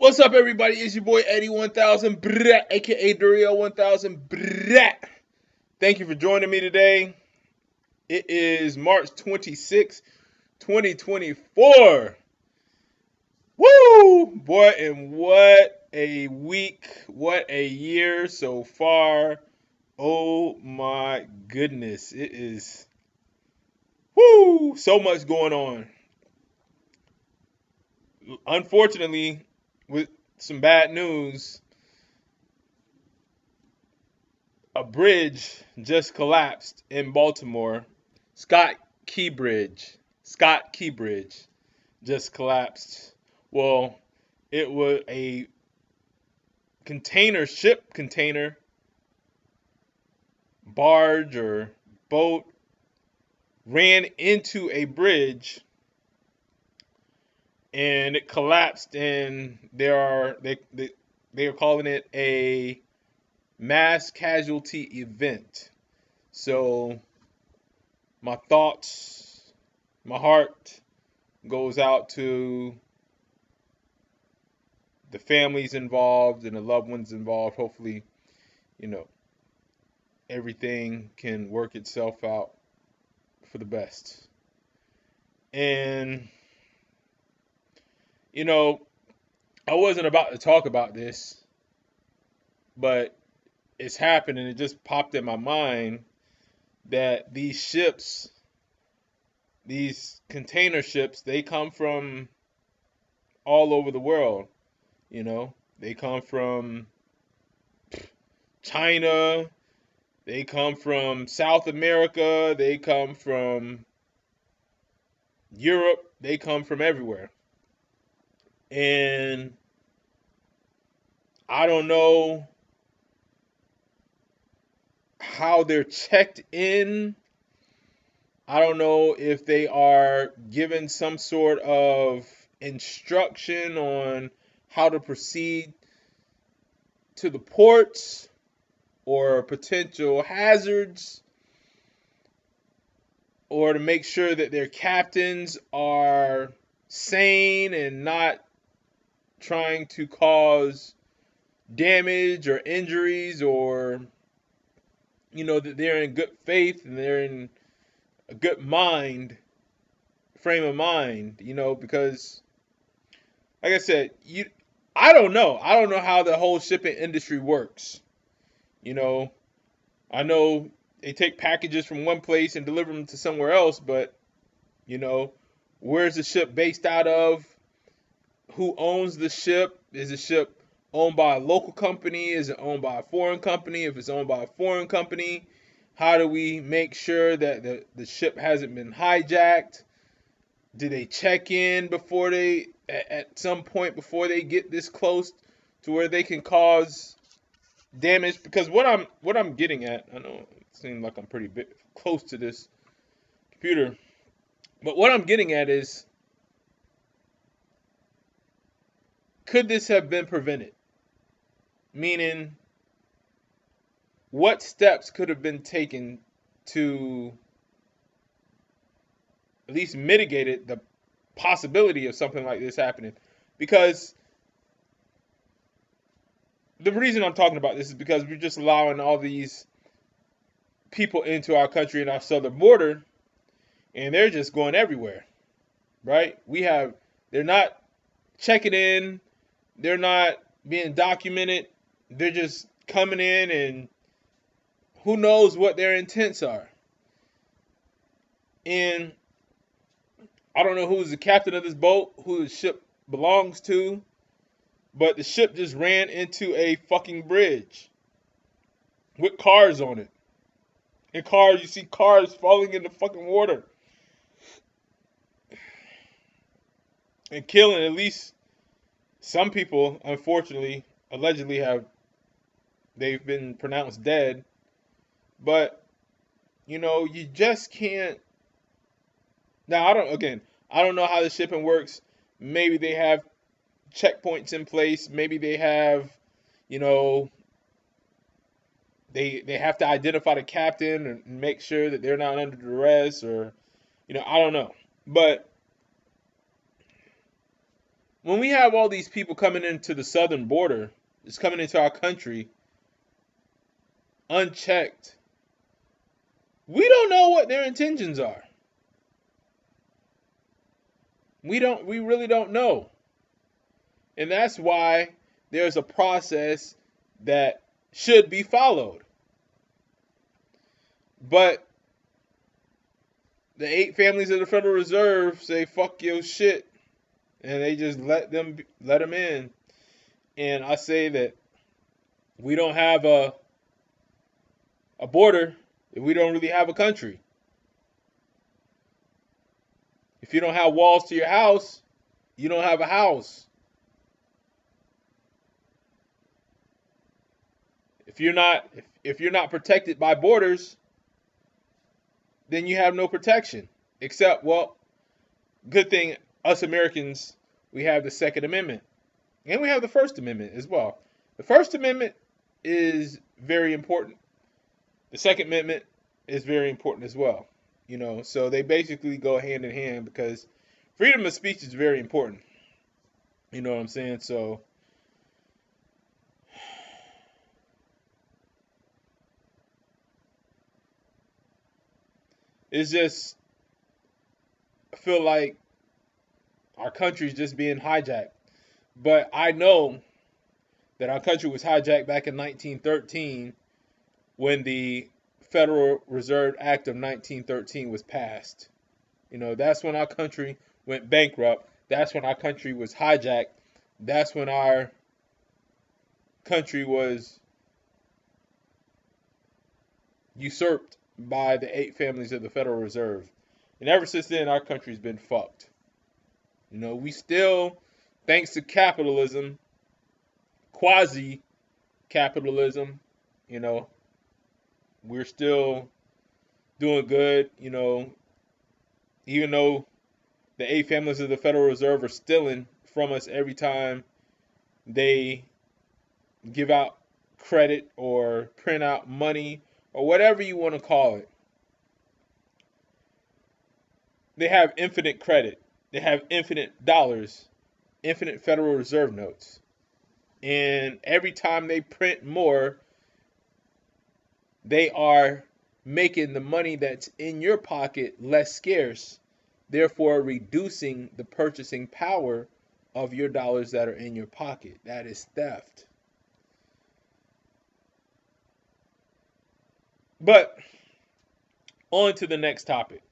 What's up, everybody? It's your boy Eddie 1000, aka Durio 1000. Thank you for joining me today. It is March 26, 2024. Woo! Boy, and what a week, what a year so far. Oh my goodness. It is so much going on. Unfortunately, with some bad news, a bridge just collapsed in Baltimore. Scott Key Bridge just collapsed. Well, it was a container barge or boat ran into a bridge and it collapsed, and they are calling it a mass casualty event. So my thoughts, my heart goes out to the families involved and the loved ones involved. Hopefully, everything can work itself out for the best. And, I wasn't about to talk about this, but it's happened and it just popped in my mind that these container ships, they come from all over the world. They come from China, they come from South America, they come from Europe, they come from everywhere. And I don't know how they're checked in. I don't know if they are given some sort of instruction on how to proceed to the ports or potential hazards, or to make sure that their captains are sane and not trying to cause damage or injuries, or that they're in good faith and they're in a good frame of mind, because like I said, I don't know how the whole shipping industry works. I know they take packages from one place and deliver them to somewhere else, but where's the ship based out of? Who owns the ship? Is the ship owned by a local company? Is it owned by a foreign company? If it's owned by a foreign company, how do we make sure that the ship hasn't been hijacked? Do they check in before at some point before they get this close to where they can cause damage? Because what I'm getting at, I know it seems like I'm pretty close to this computer, but what I'm getting at is, could this have been prevented? Meaning, what steps could have been taken to at least mitigate the possibility of something like this happening? Because the reason I'm talking about this is because we're just allowing all these people into our country and our southern border, and they're just going everywhere, right? They're not checking in, they're not being documented, they're just coming in, and who knows what their intents are. And I don't know who's the captain of this boat, who the ship belongs to, but the ship just ran into a fucking bridge with cars on it. And you see cars falling in the fucking water and killing at least some people. Unfortunately, allegedly they've been pronounced dead. But you just can't. Now, I don't know how the shipping works. Maybe they have checkpoints in place. Maybe they have, they have to identify the captain and make sure that they're not under duress, or I don't know. But when we have all these people coming into the southern border, it's coming into our country unchecked, we don't know what their intentions are. We really don't know. And that's why there's a process that should be followed. But the 8 families of the Federal Reserve say fuck your shit, and they just let them in. And I say that we don't have a border if we don't really have a country. If you don't have walls to your house, you don't have a house. If you're not protected by borders, then you have no protection. Except, well, good thing us Americans, we have the Second Amendment. And we have the First Amendment as well. The First Amendment is very important. The Second Amendment is very important as well. So they basically go hand in hand because freedom of speech is very important. You know what I'm saying? So it's just, I feel like our country's just being hijacked. But I know that our country was hijacked back in 1913 when the Federal Reserve Act of 1913 was passed. That's when our country went bankrupt. That's when our country was hijacked. That's when our country was usurped by the 8 families of the Federal Reserve. And ever since then, our country's been fucked. We still, thanks to capitalism, quasi-capitalism, we're still doing good, even though the 8 families of the Federal Reserve are stealing from us every time they give out credit or print out money or whatever you want to call it. They have infinite credit. They have infinite dollars, infinite Federal Reserve notes. And every time they print more, they are making the money that's in your pocket less scarce, therefore reducing the purchasing power of your dollars that are in your pocket. That is theft. But on to the next topic.